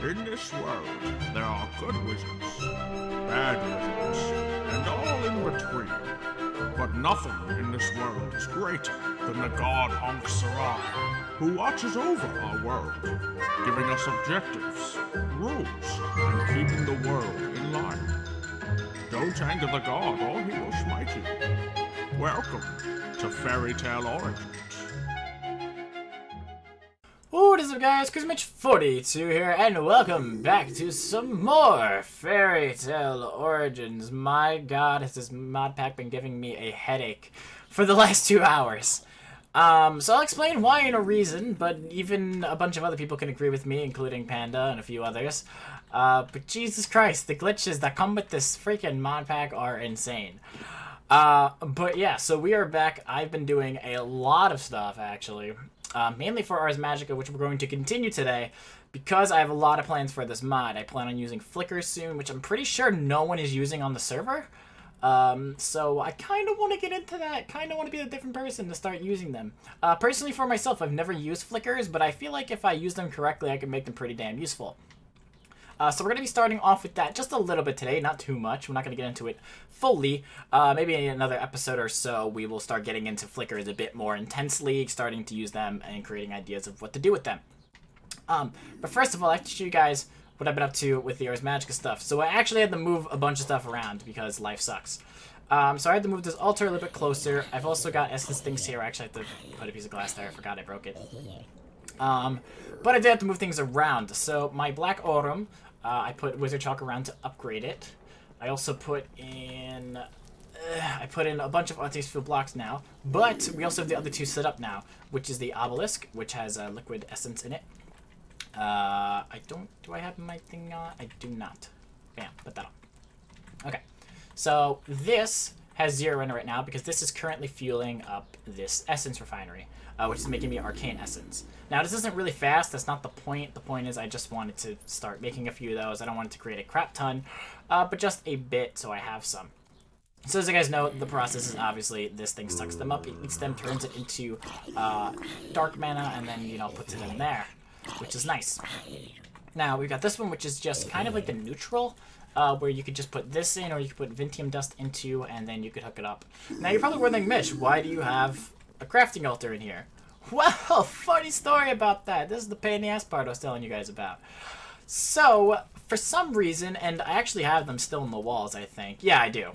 In this world, there are good wizards, bad wizards, and all in between. But nothing in this world is greater than the God Ankhseram, who watches over our world, giving us objectives, rules, and keeping the world in line. Don't anger the god or he will smite you. Welcome to Fairy Tale Origins. What is up, guys? Ep.14 here, and welcome back to some more Fairy Tale Origins. My god, has this mod pack been giving me a headache for the last 2 hours. So I'll explain why and a reason, but even a bunch of other people can agree with me, including Panda and a few others. But Jesus Christ, the glitches that come with this freaking mod pack are insane. But yeah, so we are back. I've been doing a lot of stuff, actually. Mainly for Ars Magica, which we're going to continue today, because I have a lot of plans for this mod. I plan on using flickers soon, which I'm pretty sure no one is using on the server. So I kind of want to get into that. Kind of want to be a different person to start using them. Personally, for myself, I've never used flickers, but I feel like if I use them correctly, I can make them pretty damn useful. So we're going to be starting off with that just a little bit today, not too much. We're not going to get into it fully. Maybe in another episode or so, we will start getting into flickers a bit more intensely, starting to use them and creating ideas of what to do with them. But first of all, I have to show you guys what I've been up to with the Ars Magica stuff. So I actually had to move a bunch of stuff around because life sucks. So I had to move this altar a little bit closer. I've also got essence things here. I actually have to put a piece of glass there. I forgot I broke it. But I did have to move things around. So my Black Aurum, I put Wizard Chalk around to upgrade it. I also put in... a bunch of artificial blocks now. But we also have the other two set up now, which is the Obelisk, which has liquid essence in it. Do I have my thing on? I do not. Bam, put that on. Okay. So this has 0 in it right now because this is currently fueling up this essence refinery, which is making me arcane essence. Now this isn't really fast, that's not the point. The point is I just wanted to start making a few of those. I don't want it to create a crap ton, but just a bit so I have some. So as you guys know, the process is obviously this thing sucks them up, it eats them, turns it into dark mana, and then, you know, puts it in there, which is nice. Now we've got this one, which is just kind of like the neutral, where you could just put this in, or you could put Vintium dust into, and then you could hook it up. Now you're probably wondering, Mish, why do you have a crafting altar in here? Well, funny story about that. This is the pain in the ass part I was telling you guys about. So, for some reason, and I actually have them still in the walls, I think. Yeah, I do.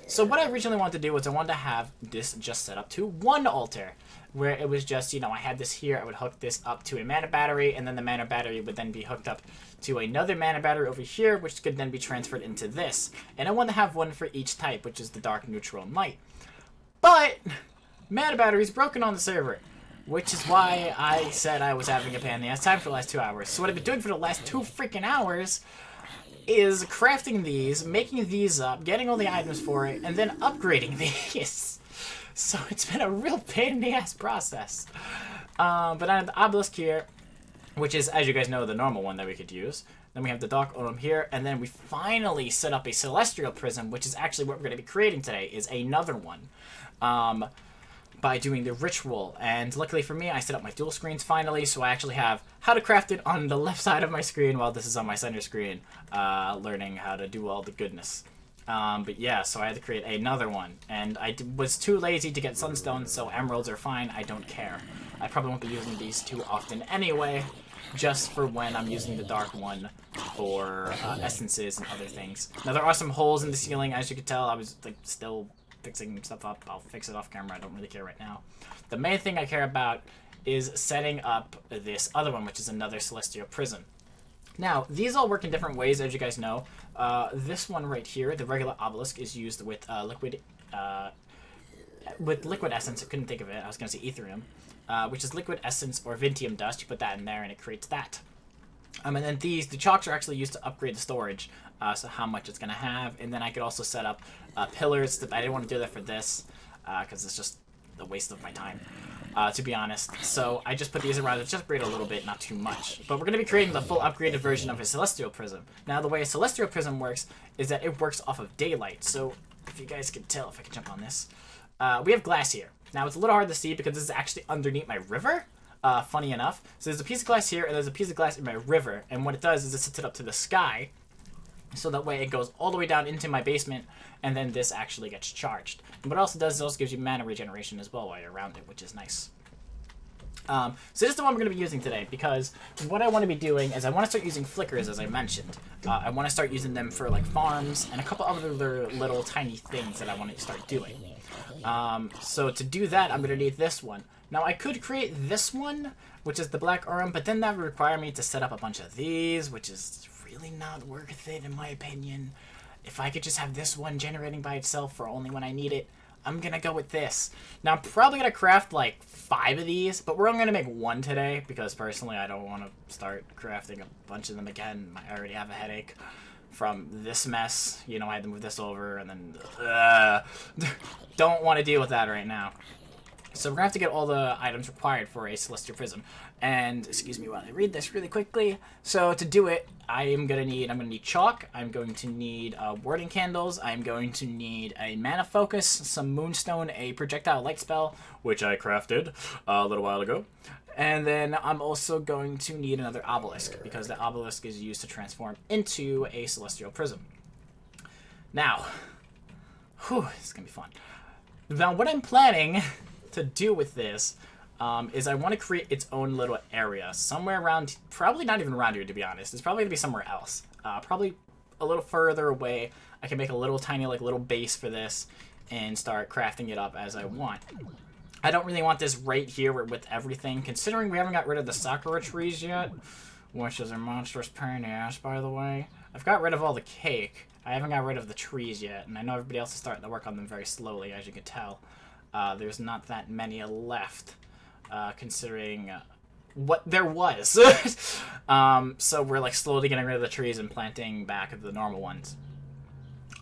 So what I originally wanted to do was I wanted to have this just set up to one altar, where it was just, you know, I had this here, I would hook this up to a mana battery, and then the mana battery would then be hooked up to another mana battery over here, which could then be transferred into this. And I wanted to have one for each type, which is the dark, neutral, and light. But mana battery's broken on the server, which is why I said I was having a pain in the ass time for the last 2 hours. So what I've been doing for the last 2 freaking hours is crafting these, making these up, getting all the items for it, and then upgrading these. So it's been a real pain in the ass process. But I have the Obelisk here, which is, as you guys know, the normal one that we could use. Then we have the Dark Aurum here, and then we finally set up a Celestial Prism, which is actually what we're going to be creating today, is another one. By doing the ritual, and luckily for me I set up my dual screens finally, so I actually have how to craft it on the left side of my screen while this is on my center screen, learning how to do all the goodness. But yeah, so I had to create another one, and I was too lazy to get sunstone, so emeralds are fine, I don't care. I probably won't be using these too often anyway, just for when I'm using the dark one for essences and other things. Now there are some holes in the ceiling, as you can tell. I was like still fixing stuff up. I'll fix it off camera. I don't really care right now. The main thing I care about is setting up this other one, which is another Celestial Prism. Now, these all work in different ways, as you guys know. This one right here, the regular Obelisk, is used with liquid essence. I couldn't think of it. I was going to say Ethereum, which is liquid essence or Vintium dust. You put that in there, and it creates that. And then the chalks are actually used to upgrade the storage, so how much it's going to have. And then I could also set up pillars. I didn't want to do that for this, because it's just a waste of my time, to be honest. So I just put these around to just upgrade a little bit, not too much. But we're going to be creating the full upgraded version of a Celestial Prism. Now, the way a Celestial Prism works is that it works off of daylight. So if you guys can tell, if I can jump on this, we have glass here. Now, it's a little hard to see because this is actually underneath my river. funny enough. So there's a piece of glass here, and there's a piece of glass in my river, and what it does is it sets it up to the sky, so that way it goes all the way down into my basement, and then this actually gets charged. And what it also does is it also gives you mana regeneration as well while you're around it, which is nice. So this is the one we're going to be using today, because what I want to be doing is I want to start using flickers, as I mentioned. I want to start using them for like farms and a couple other little tiny things that I want to start doing. So to do that, I'm going to need this one. Now I could create this one, which is the black arm, but then that would require me to set up a bunch of these, which is really not worth it in my opinion. If I could just have this one generating by itself for only when I need it, I'm gonna go with this. Now, I'm probably gonna craft like 5 of these, but we're only gonna make 1 today, because personally I don't want to start crafting a bunch of them again. I already have a headache from this mess. You know, I had to move this over, and then... don't want to deal with that right now. So we're gonna have to get all the items required for a Celestial Prism. And, excuse me while I read this really quickly. So to do it, I'm gonna need chalk, I'm going to need warding candles, I'm going to need a mana focus, some moonstone, a projectile light spell, which I crafted a little while ago. And then I'm also going to need another obelisk, because the obelisk is used to transform into a Celestial Prism. Now, whew, this is gonna be fun. Now what I'm planning to do with this is I want to create its own little area somewhere around, probably not even around here to be honest. It's probably going to be somewhere else. Probably a little further away. I can make a little tiny like little base for this and start crafting it up as I want. I don't really want this right here with everything, considering we haven't got rid of the sakura trees yet, which is a monstrous pain in the ass, by the way. I've got rid of all the cake. I haven't got rid of the trees yet, and I know everybody else is starting to work on them very slowly, as you can tell. There's not that many left, considering what there was. So we're like slowly getting rid of the trees and planting back the normal ones.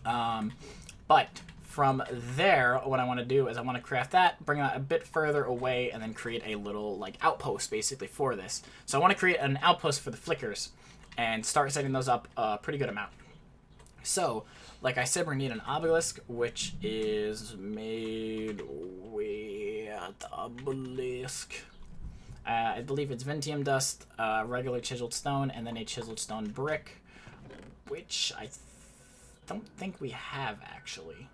But from there, what I want to do is I want to craft that, bring that a bit further away, and then create a little like outpost basically for this. So I want to create an outpost for the flickers and start setting those up a pretty good amount. So, like I said, we're going to need an obelisk, which is made with obelisk. I believe it's Ventium dust, regular chiseled stone, and then a chiseled stone brick, which I don't think we have, actually.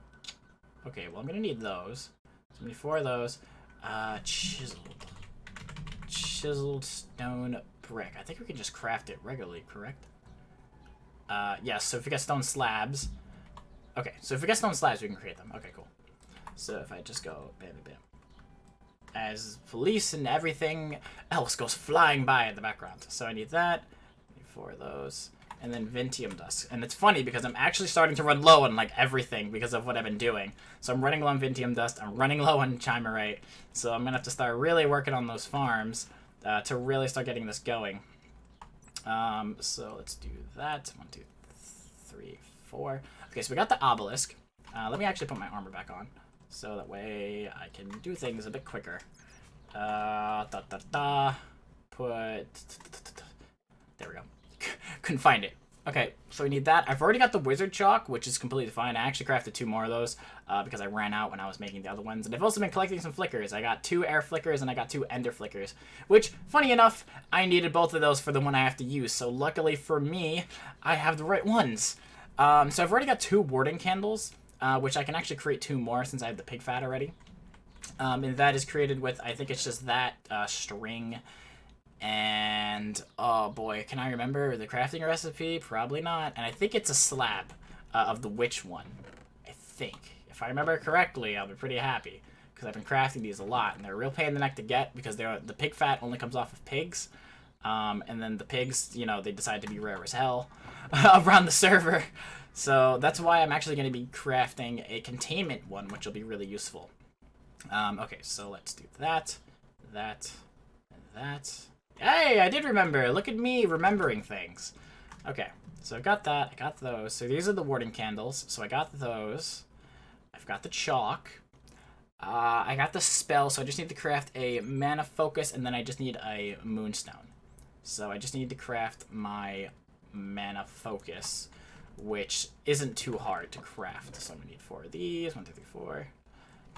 Okay, well, I'm going to need those. So, before those, chiseled stone brick. I think we can just craft it regularly, correct? Yes, so if we get stone slabs... Okay, so if we get stone slabs, we can create them. Okay, cool. So if I just go bam, bam, bam. As police and everything else goes flying by in the background. So I need that. Need 4 of those. And then Ventium dust. And it's funny because I'm actually starting to run low on like everything because of what I've been doing. So I'm running low on Ventium dust. I'm running low on Chimerite. So I'm going to have to start really working on those farms to really start getting this going. So let's do that. 1, 2, 3, 4. Okay, so we got the obelisk. Let me actually put my armor back on, so that way I can do things a bit quicker. Put... There we go. Couldn't find it. Okay, so we need that. I've already got the wizard chalk, which is completely fine. I actually crafted 2 more of those because I ran out when I was making the other ones. And I've also been collecting some flickers. I got 2 air flickers and I got 2 ender flickers, which, funny enough, I needed both of those for the one I have to use. So luckily for me, I have the right ones. So I've already got 2 warding candles, which I can actually create 2 more since I have the pig fat already. And that is created with, I think it's just that string. And, oh boy, can I remember the crafting recipe? Probably not. And I think it's a slab of the witch one. I think. If I remember correctly, I'll be pretty happy. Because I've been crafting these a lot. And they're a real pain in the neck to get because the pig fat only comes off of pigs. And then the pigs, you know, they decide to be rare as hell around the server. So that's why I'm actually going to be crafting a containment one, which will be really useful. Okay, so let's do that, that, and that. Hey, I did remember. Look at me remembering things. Okay, so I got that. I got those. So these are the warding candles. So I got those. I've got the chalk. I got the spell, so I just need to craft a mana focus, and then I just need a moonstone. So I just need to craft my mana focus, which isn't too hard to craft. So I'm going to need 4 of these. 1, 2, 3, 4.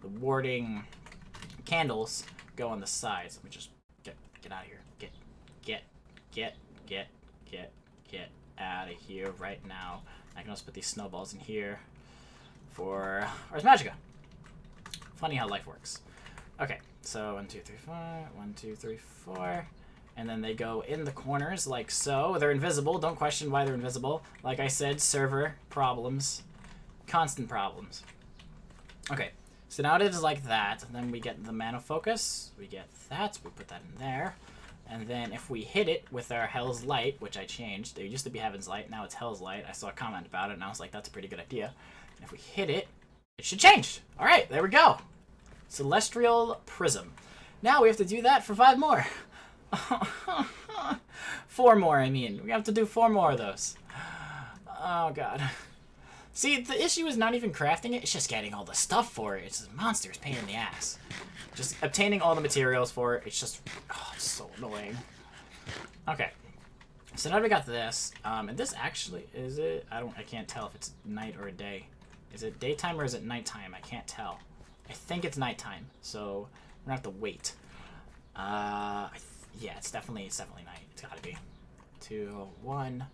the warding candles go on the sides. Let me just get out of here. Get out of here right now. I can also put these snowballs in here for Ars Magica. Funny how life works. Okay, so 1, 2, 3, 4, 1, 2, 3, 4. And then they go in the corners like so. They're invisible. Don't question why they're invisible. Like I said, server problems. Constant problems. Okay, so now it is like that. And then we get the mana focus. We get that. We put that in there. And then if we hit it with our Hell's Light, which I changed. It used to be Heaven's Light. Now it's Hell's Light. I saw a comment about it, and I was like, that's a pretty good idea. And if we hit it, it should change. All right, there we go. Celestial Prism. Now we have to do that for 5 more. 4 more, I mean. We have to do 4 more of those. Oh, God. See, the issue is not even crafting it. It's just getting all the stuff for it. It's a monster's pain in the ass. Just obtaining all the materials for it. It's just... oh, it's so annoying. Okay. So now we got this. And this actually... is it... I can't tell if it's night or a day. Is it daytime or is it nighttime? I can't tell. I think it's nighttime. So we're going to have to wait. Yeah, it's definitely night. It's gotta be. 2, 1,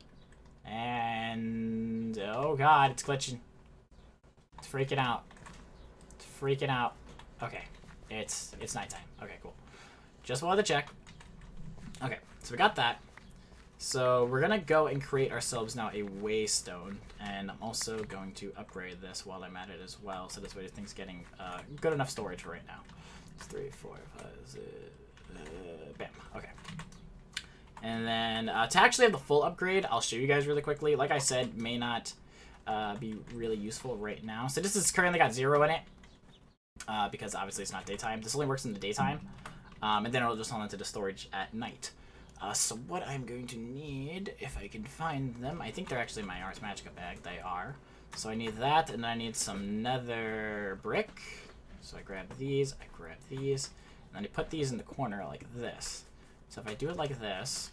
and oh god, it's glitching. It's freaking out. It's freaking out. Okay, it's nighttime. Okay, cool. Just wanted to check. Okay, so we got that. So we're gonna go and create ourselves now a waystone, and I'm also going to upgrade this while I'm at it as well. So this way, thing's getting good enough storage for right now. 3, 4, 5, 6. Bam. Okay. And then to actually have the full upgrade, I'll show you guys really quickly. Like I said, may not be really useful right now. So this has currently got 0 in it because obviously it's not daytime. This only works in the daytime. And then it'll just hold into the storage at night. So what I'm going to need, if I can find them, I think they're actually in my Ars Magica bag. They are. So I need that, and I need some nether brick. So I grab these, and then I put these in the corner like this. So if I do it like this,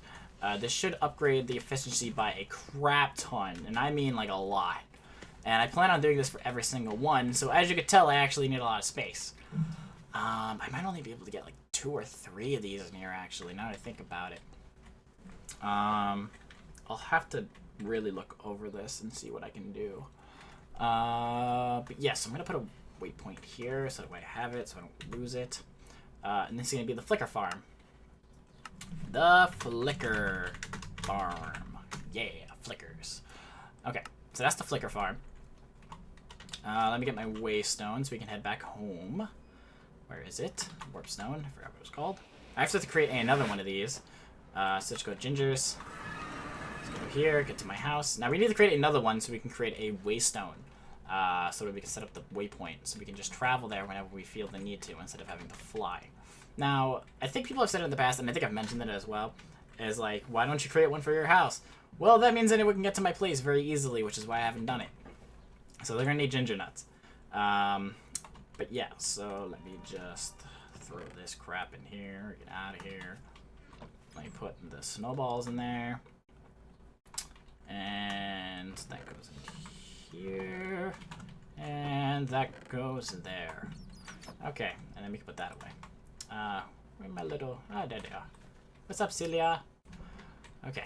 this should upgrade the efficiency by a crap ton, and I mean like a lot. And I plan on doing this for every single one, so as you can tell, I actually need a lot of space. I might only be able to get like 2 or 3 of these in here, actually, now that I think about it. I'll have to really look over this and see what I can do. But yes, I'm going to put a waypoint here so that way I have it, so I don't lose it. And this is going to be the Flicker Farm. The Flicker Farm. Yeah, flickers. Okay, so that's the Flicker Farm. Let me get my waystone so we can head back home. Where is it? Warpstone. I forgot what it was called. I have to create another one of these. So let's go Gingers. Let's go here, get to my house. Now we need to create another one so we can create a waystone. So that we can set up the waypoint. So we can just travel there whenever we feel the need to instead of having to fly. Now, I think people have said it in the past, and I think I've mentioned it as well, is like, why don't you create one for your house? Well, that means anyone can get to my place very easily, which is why I haven't done it. So they're going to need ginger nuts. But yeah, so let me just throw this crap in here, get out of here. Let me put the snowballs in there. And that goes in here. And that goes there. Okay, and then we can put that away. Where's my little... oh, there they are. What's up, Celia? Okay.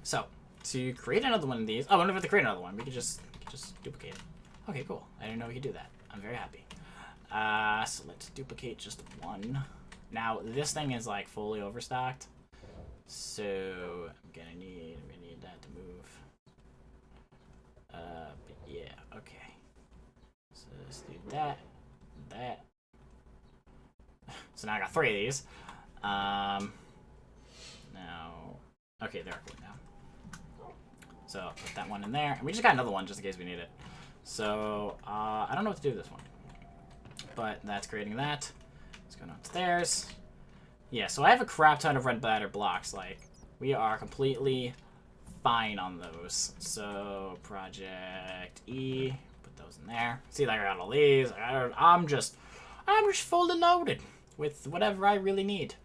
So, to create another one of these... oh, we don't have to create another one. We can just duplicate it. Okay, cool. I didn't know we could do that. I'm very happy. So let's duplicate just one. Now, this thing is, like, fully overstocked. So, I'm gonna need that to move. But yeah, okay. So let's do that. So now I got 3 of these. Now, okay, there are cool now. So put that one in there, and we just got another one just in case we need it. So I don't know what to do with this one, but that's creating that. Let's go downstairs. Yeah, so I have a crap ton of red bladder blocks. Like, we are completely fine on those. So Project E, put those in there. See, like I got all these. I'm just fully loaded with whatever I really need.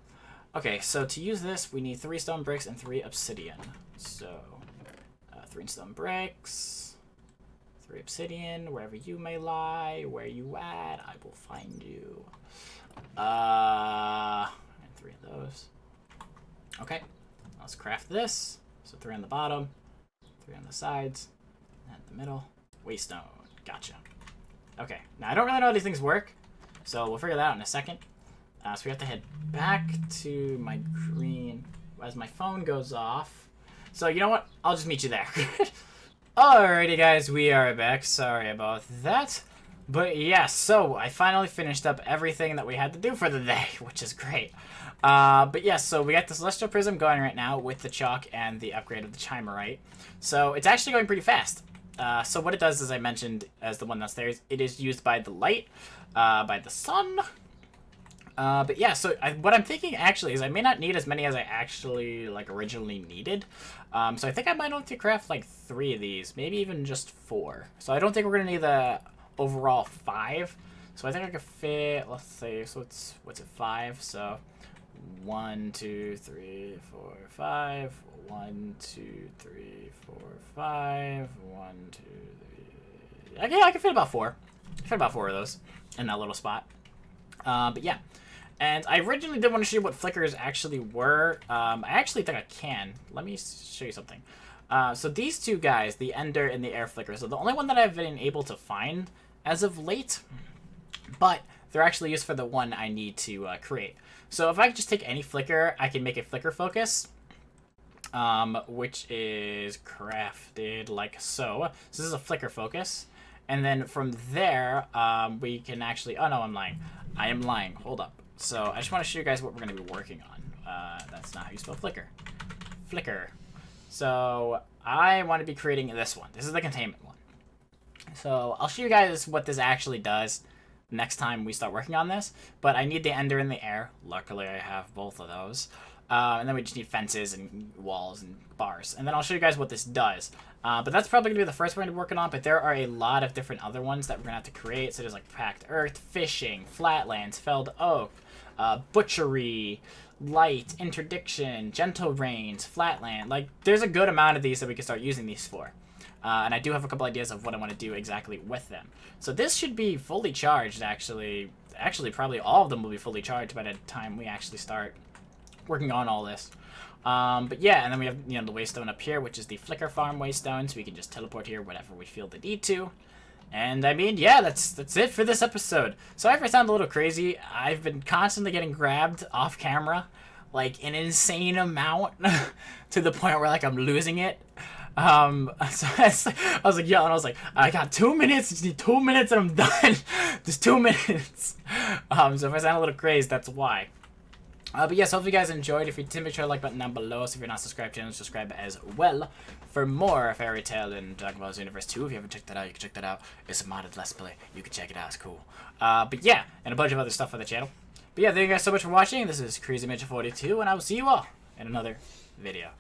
Okay, so to use this, we need 3 stone bricks and 3 obsidian. So 3 stone bricks, 3 obsidian, wherever you may lie. Where you at? I will find you. And 3 of those. Okay, let's craft this. So 3 on the bottom, 3 on the sides, and the middle. Waystone. Gotcha. Okay, now I don't really know how these things work, so we'll figure that out in a second. So we have to head back to my green as my phone goes off. So you know what? I'll just meet you there. Alrighty guys, we are back. Sorry about that. But yeah, so I finally finished up everything that we had to do for the day, which is great. But yeah, so we got the Celestial Prism going right now with the chalk and the upgrade of the Chimerite. So it's actually going pretty fast. So what it does, as I mentioned, as the one that's there, it is used by the light, by the sun. But yeah, so what I'm thinking actually is I may not need as many as I actually originally needed. So I think I might have to craft like 3 of these, maybe even just 4. So I don't think we're gonna need the overall 5. So I think I could fit, let's see, so it's, what's it, 5? So 1, 2, 3, 4, 5. 1, 2, 3, 4, 5. 1, 2, 3. Yeah, I can fit about 4. Fit about 4 of those in that little spot. But yeah. And I originally did want to show you what flickers actually were. I actually think I can. Let me show you something. So these 2 guys, the Ender and the Air Flicker, so the only one that I've been able to find as of late, but they're actually used for the one I need to create. So if I just take any flicker, I can make a flicker focus, which is crafted like so. So this is a flicker focus. And then from there, we can actually... Oh, no, I'm lying. I am lying. Hold up. So I just want to show you guys what we're going to be working on. That's not how you spell flicker. Flicker. So I want to be creating this one. This is the containment one. So I'll show you guys what this actually does next time we start working on this. But I need the Ender in the air. Luckily, I have both of those. And then we just need fences and walls and bars. And then I'll show you guys what this does. But that's probably going to be the first one we're working on. But there are a lot of different other ones that we're going to have to create. So there's like packed earth, fishing, flatlands, felled oak, butchery, light, interdiction, gentle rains, flatland. Like, there's a good amount of these that we can start using these for. And I do have a couple ideas of what I want to do exactly with them. So this should be fully charged, actually. Actually, probably all of them will be fully charged by the time we actually start working on all this. But yeah, and then we have, you know, the waystone up here, which is the flicker farm waystone, so we can just teleport here whenever we feel the need to. And I mean, yeah, that's it for this episode. Sorry if I sound a little crazy. I've been constantly getting grabbed off camera, like an insane amount, to the point where like I'm losing it. So I was like yelling. I was like, I got 2 minutes. Just need 2 minutes and I'm done. Just 2 minutes. So if I sound a little crazed, that's why. But yes, hope you guys enjoyed. If you did, make sure to like button down below. So if you're not subscribed to the channel, subscribe as well for more Fairy Tail and Dragon Ball Z Universe 2. If you haven't checked that out, you can check that out. It's a modded Let's Play. You can check it out. It's cool. But yeah, and a bunch of other stuff on the channel. But yeah, thank you guys so much for watching. This is Crazy Midget 42, and I will see you all in another video.